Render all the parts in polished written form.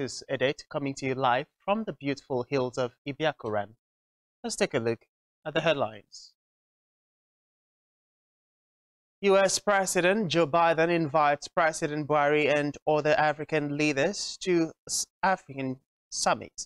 Francis Edit, coming to you live from the beautiful hills of Ibiakuran. Let's take a look at the headlines. U.S. President Joe Biden invites President Buhari and other African leaders to African summit.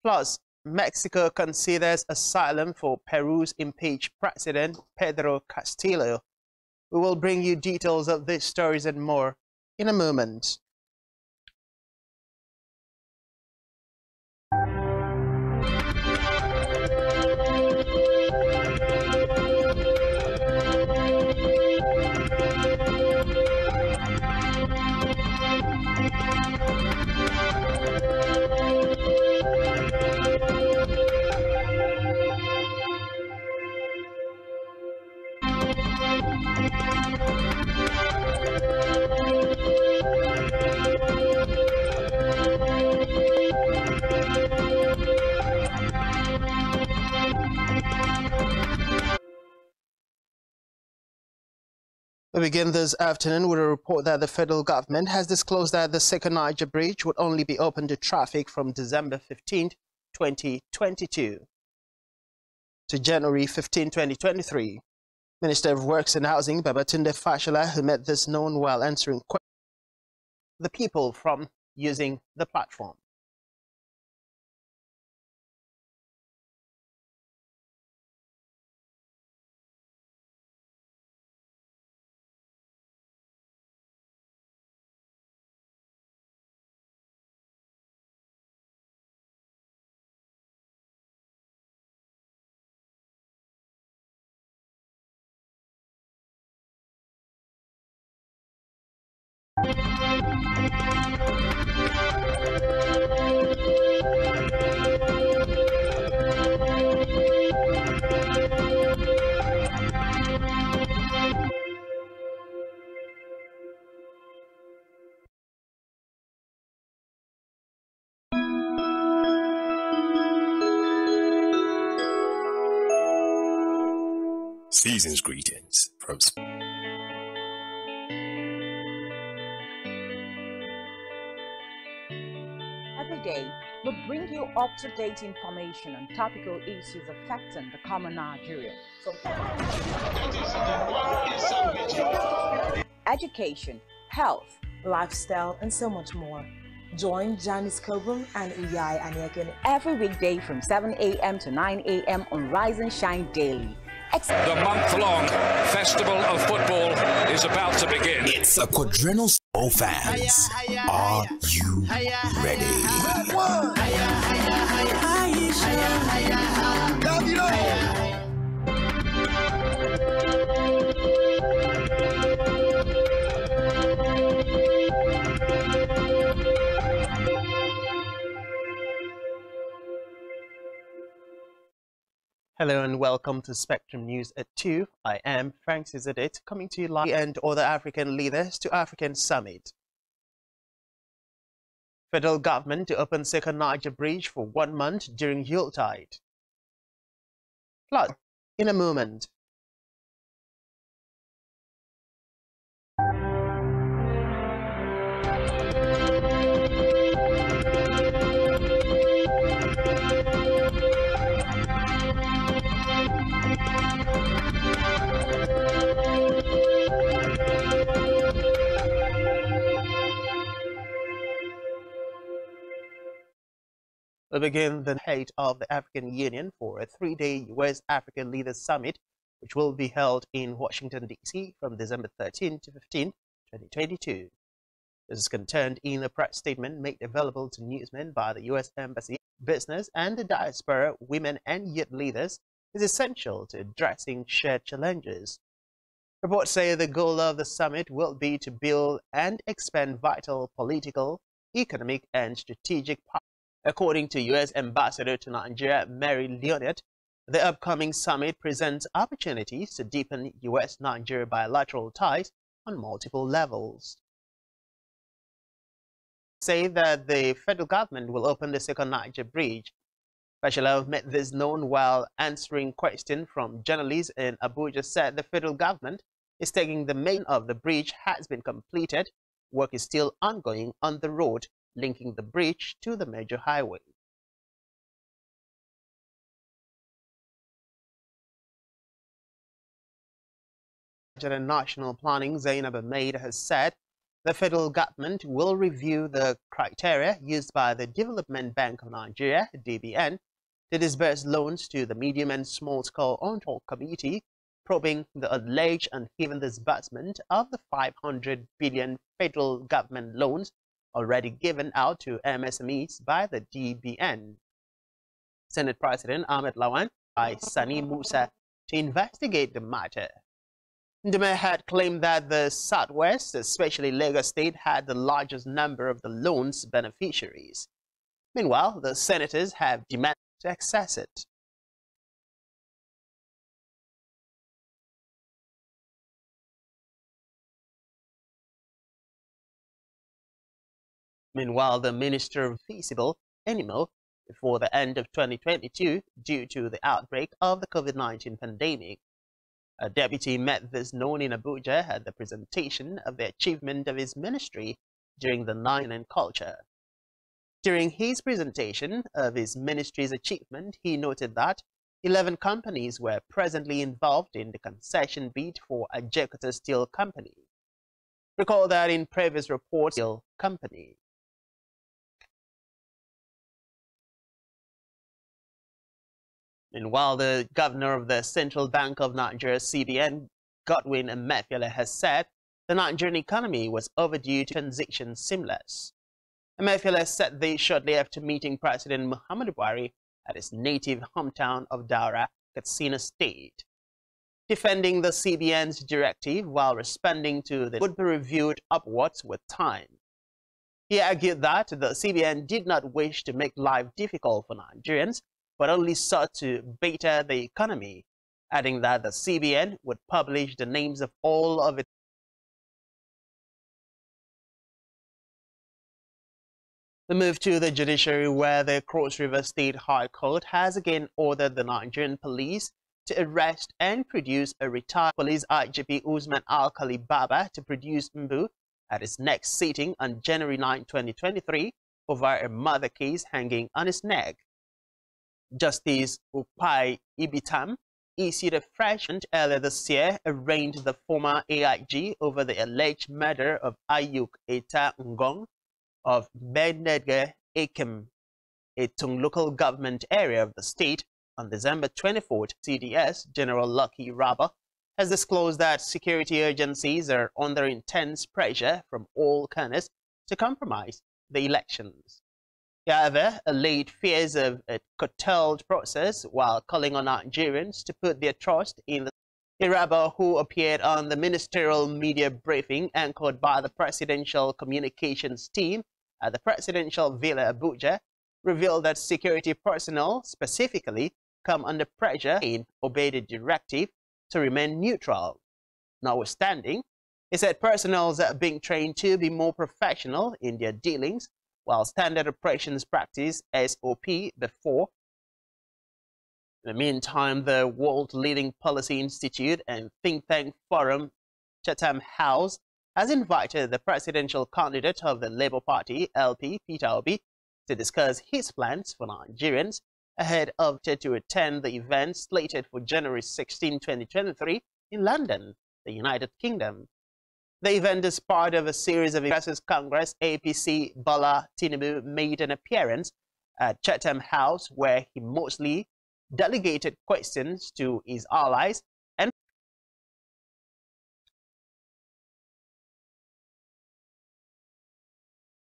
Plus, Mexico considers asylum for Peru's impeached President Pedro Castillo. We will bring you details of these stories and more in a moment. We begin this afternoon with a report that the federal government has disclosed that the second Niger Bridge would only be open to traffic from December 15, 2022 to January 15, 2023. Minister of Works and Housing Babatunde Fashola, who made this known while answering questions, the people from using the platform. Season's greetings from Every day, we bring you up-to-date information on topical issues affecting the common Nigerian. Education, health, lifestyle, and so much more. Join Janice Kobum and Uyai Anyeken every weekday from 7 a.m. to 9 a.m. on Rise and Shine Daily. The month-long festival of football is about to begin. It's a quadrennial soul fans. Are you ready? Hello and welcome to Spectrum News at 2. I am Francis Edit, coming to you live and other African leaders to African Summit. Federal government to open second Niger Bridge for 1 month during Yuletide. Plus, in a moment. We begin the height of the African Union for a 3-day U.S. African Leaders Summit, which will be held in Washington, D.C. from December 13 to 15, 2022. This is contained in a press statement made available to newsmen by the U.S. Embassy. Business and the diaspora, women and youth leaders is essential to addressing shared challenges. Reports say the goal of the summit will be to build and expand vital political, economic, and strategic partnerships. According to U.S. Ambassador to Nigeria, Mary Leonard, the upcoming summit presents opportunities to deepen U.S.-Nigeria bilateral ties on multiple levels. Say that the federal government will open the second Niger Bridge. Fashola made this known while answering questions from journalists in Abuja. Said the federal government is taking the main of the bridge has been completed work is still ongoing on the road linking the bridge to the major highway. National Planning Zainab Ahmed has said the federal government will review the criteria used by the Development Bank of Nigeria, DBN, to disburse loans to the Medium and Small-Scale Entrepreneur Committee, probing the alleged uneven disbursement of the 500 billion federal government loans already given out to MSMEs by the DBN. Senate President Ahmed Lawan by Sani Musa to investigate the matter. The mayor had claimed that the Southwest, especially Lagos State, had the largest number of the loan's beneficiaries. Meanwhile, the senators have demanded to access it. Meanwhile, the minister of feasible animal before the end of 2022 due to the outbreak of the COVID-19 pandemic. A deputy met this known in Abuja at the presentation of the achievement of his ministry during the Nine and Culture. During his presentation of his ministry's achievement, he noted that 11 companies were presently involved in the concession bid for Ajekuta Steel Company. Recall that in previous reports, Steel Company. Meanwhile, the governor of the Central Bank of Nigeria, CBN, Godwin Emefiele, has said the Nigerian economy was overdue to transition seamless. Emefiele said this shortly after meeting President Muhammadu Buhari at his native hometown of Daura, Katsina State. Defending the CBN's directive while responding to the would be reviewed upwards with time. He argued that the CBN did not wish to make life difficult for Nigerians, but only sought to better the economy, adding that the CBN would publish the names of all of its The move to the judiciary, where the Cross River State High Court has again ordered the Nigerian police to arrest and produce a retired police IGP Usman Alkali Baba to produce Mbu at his next sitting on January 9, 2023, over a murder case hanging on his neck. Justice Upai Ibitam issued a fresh warrant earlier this year, arraigned the former AIG over the alleged murder of Ayuk Eta Ngong of Benedge Akem, a Tung local government area of the state, on December 24th. CDS General Lucky Rabba has disclosed that security agencies are under intense pressure from all corners to compromise the elections. However, allayed fears of a curtailed process while calling on Nigerians to put their trust in the Iraba, who appeared on the ministerial media briefing anchored by the presidential communications team at the presidential villa Abuja, revealed that security personnel specifically come under pressure and obey the directive to remain neutral. Notwithstanding, he said personnel are being trained to be more professional in their dealings, while standard operations practice SOP before. In the meantime, the world-leading policy institute and think tank forum Chatham House has invited the presidential candidate of the Labour Party, LP, Peter Obi, to discuss his plans for Nigerians ahead of to attend the event slated for January 16, 2023 in London, the United Kingdom. The event is part of a series of Progressive Congress. APC Bola Tinubu made an appearance at Chatham House, where he mostly delegated questions to his allies and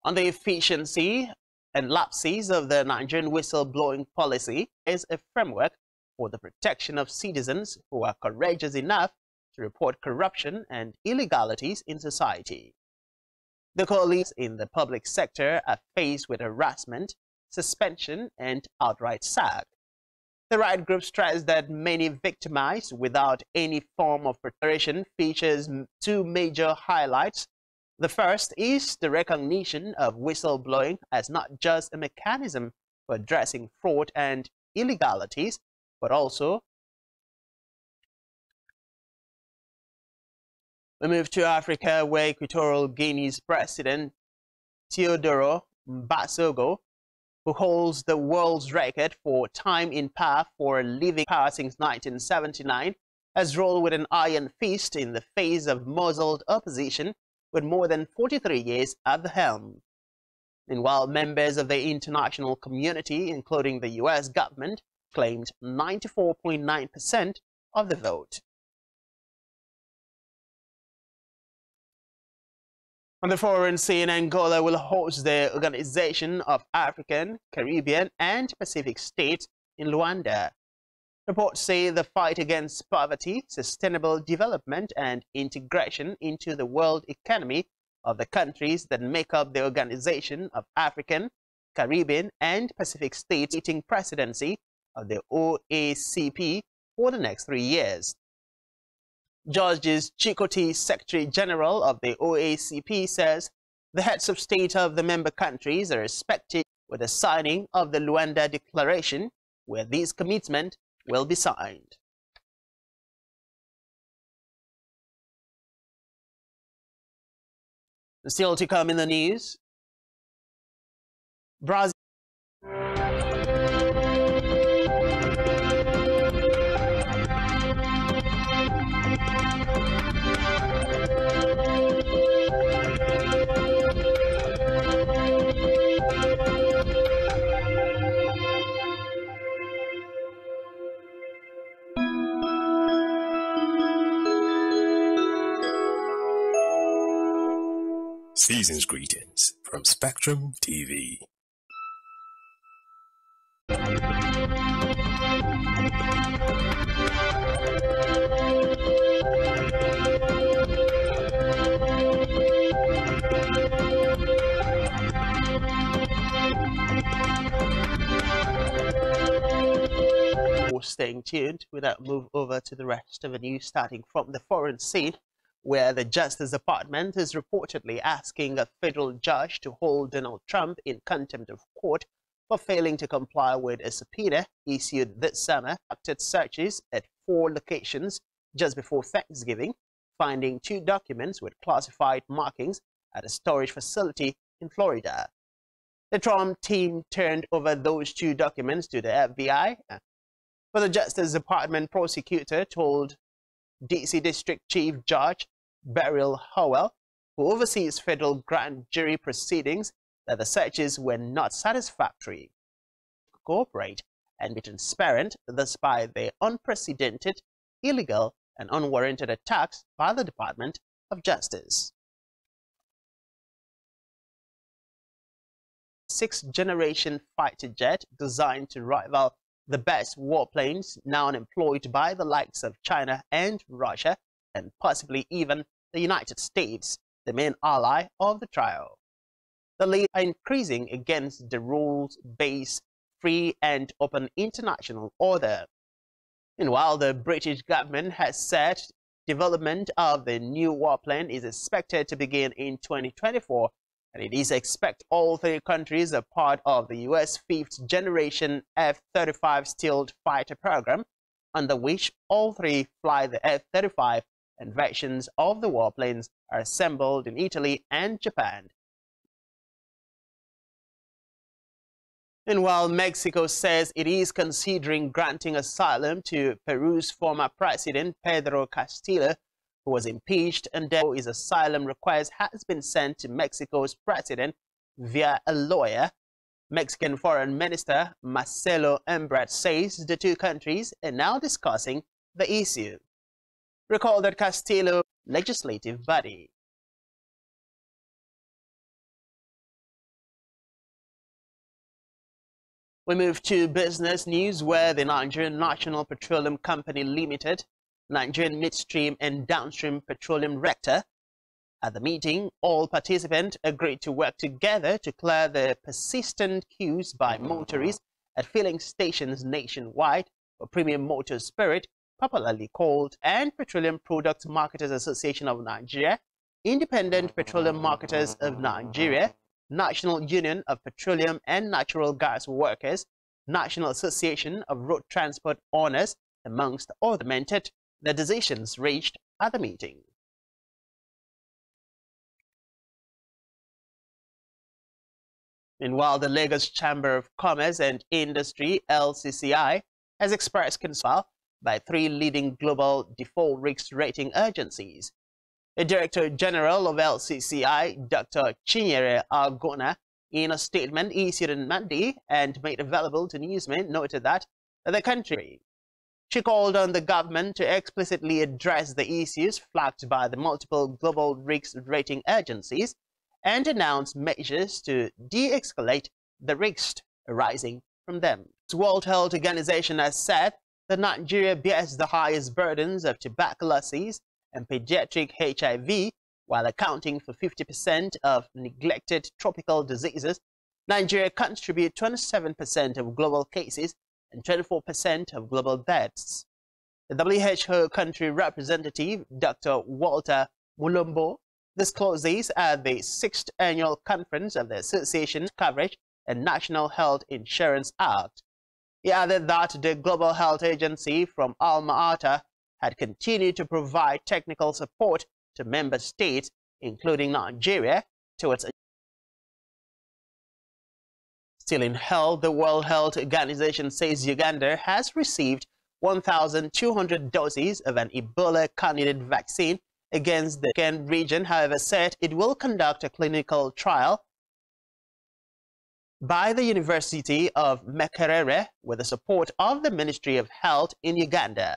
on the efficiency and lapses of the Nigerian whistleblowing policy is a framework for the protection of citizens who are courageous enough to report corruption and illegalities in society. The colleagues in the public sector are faced with harassment, suspension, and outright sack. The right group stressed that many victimized without any form of preparation features two major highlights. The first is the recognition of whistleblowing as not just a mechanism for addressing fraud and illegalities, but also We move to Africa, where Equatorial Guinea's President Teodoro Mbasogo, who holds the world's record for time in power for living power since 1979, has rolled with an iron fist in the face of muzzled opposition with more than 43 years at the helm. Meanwhile, members of the international community, including the U.S. government, claimed 94.9% of the vote. On the foreign scene, Angola will host the Organization of African, Caribbean, and Pacific States in Luanda. Reports say the fight against poverty, sustainable development, and integration into the world economy of the countries that make up the Organization of African, Caribbean, and Pacific States sitting presidency of the OACP for the next 3 years. Georges Chikoti, Secretary General of the OACP, says the heads of state of the member countries are expected with the signing of the Luanda Declaration, where this commitment will be signed. Still to come in the news, Brazil. Season's greetings from Spectrum TV. Staying tuned, we now move over to the rest of the news, starting from the foreign scene, where the Justice Department is reportedly asking a federal judge to hold Donald Trump in contempt of court for failing to comply with a subpoena issued this summer. Conducted searches at 4 locations just before Thanksgiving, finding 2 documents with classified markings at a storage facility in Florida. The Trump team turned over those 2 documents to the FBI, but the Justice Department prosecutor told D.C. District Chief Judge Beryl Howell, who oversees federal grand jury proceedings, that the searches were not satisfactory. Cooperate and be transparent despite the unprecedented, illegal, and unwarranted attacks by the Department of Justice. 6th-generation fighter jet designed to rival the best warplanes now employed by the likes of China and Russia, and possibly even the United States, the main ally of the trial. The lead are increasing against the rules-based, free and open international order. Meanwhile, the British government has said development of the new warplane is expected to begin in 2024, and it is expected all 3 countries are part of the U.S. 5th-generation F-35 stealth fighter program, under which all 3 fly the F-35, and versions of the warplanes are assembled in Italy and Japan. Meanwhile, Mexico says it is considering granting asylum to Peru's former president, Pedro Castillo, who was impeached, and his asylum request has been sent to Mexico's president via a lawyer. Mexican Foreign Minister Marcelo Ebrard says the 2 countries are now discussing the issue. Recall that Castillo's legislative body. We move to business news, where the Nigerian National Petroleum Company Limited, Nigerian Midstream and Downstream Petroleum Rector. At the meeting, all participants agreed to work together to clear the persistent queues by motorists at filling stations nationwide for Premium Motor Spirit, popularly called, and Petroleum Products Marketers Association of Nigeria, Independent Petroleum Marketers of Nigeria, National Union of Petroleum and Natural Gas Workers, National Association of Road Transport Owners, amongst other. The decisions reached at the meeting. Meanwhile, the Lagos Chamber of Commerce and Industry, LCCI, has expressed concern by 3 leading global default risk rating agencies. The Director General of LCCI, Dr. Chinyere Agona, in a statement issued on Monday and made available to newsmen, noted that the country. She called on the government to explicitly address the issues flagged by the multiple global risk rating agencies and announced measures to de-escalate the risks arising from them. The World Health Organization has said that Nigeria bears the highest burdens of tuberculosis and pediatric HIV, while accounting for 50% of neglected tropical diseases. Nigeria contributes 27% of global cases and 24% of global deaths. The WHO country representative, Dr. Walter Mulombo, disclosed this at the 6th annual conference of the Association's Coverage and National Health Insurance Act. He added that the Global Health Agency from Alma-Ata had continued to provide technical support to member states, including Nigeria, towards still in health. The World Health Organization says Uganda has received 1,200 doses of an Ebola candidate vaccine against the Ken region. However, said it will conduct a clinical trial by the University of Makerere with the support of the Ministry of Health in Uganda.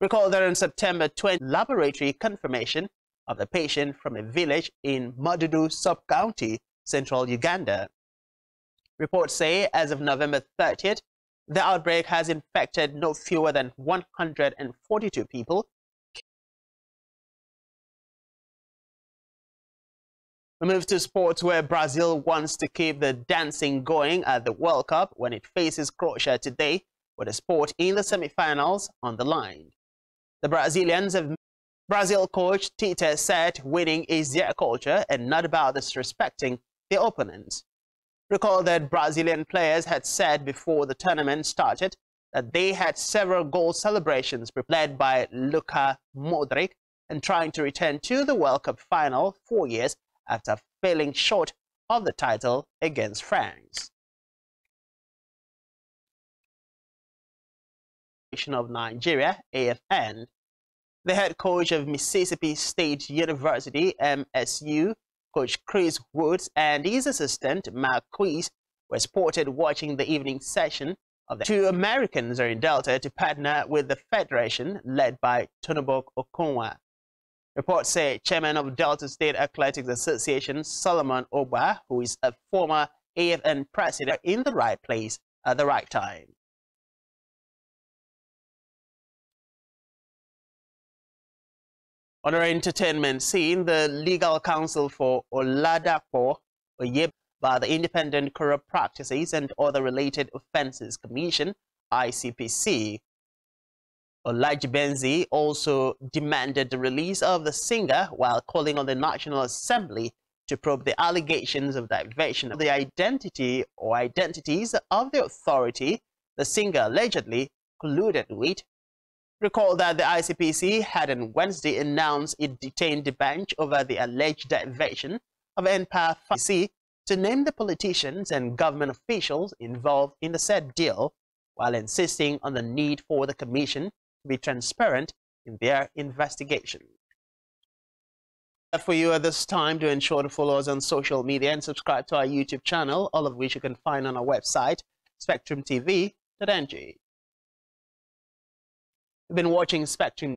Recall that in September 20, laboratory confirmation of the patient from a village in Madudu sub-county, central Uganda. Reports say as of November 30th, the outbreak has infected no fewer than 142 people. We move to sports, where Brazil wants to keep the dancing going at the World Cup when it faces Croatia today, with the sport in the semi-finals on the line. The Brazil coach Tite said winning is their culture and not about disrespecting their opponents. Recall that Brazilian players had said before the tournament started that they had several goal celebrations led by Luka Modric and trying to return to the World Cup final 4 years after falling short of the title against France. Of Nigeria, AFN. The head coach of Mississippi State University, MSU, Coach Chris Woods, and his assistant, Mark Quiz, were spotted watching the evening session of the 2 Americans are in Delta to partner with the federation led by Tonobok Okonwa. Reports say chairman of Delta State Athletics Association, Solomon Oba, who is a former AFN president, in the right place at the right time. On our entertainment scene, the legal counsel for Oladapo Oyeb by the Independent Corrupt Practices and Other Related Offences Commission, ICPC. Olajibenzi also demanded the release of the singer while calling on the National Assembly to probe the allegations of diversion of the identity or identities of the authority the singer allegedly colluded with. Recall that the ICPC had on Wednesday announced it detained the bench over the alleged diversion of Empire Pharmacy to name the politicians and government officials involved in the said deal, while insisting on the need for the commission to be transparent in their investigation. For you at this time, to ensure to follow us on social media and subscribe to our YouTube channel, all of which you can find on our website, spectrumtv.ng. You've been watching Spectrum.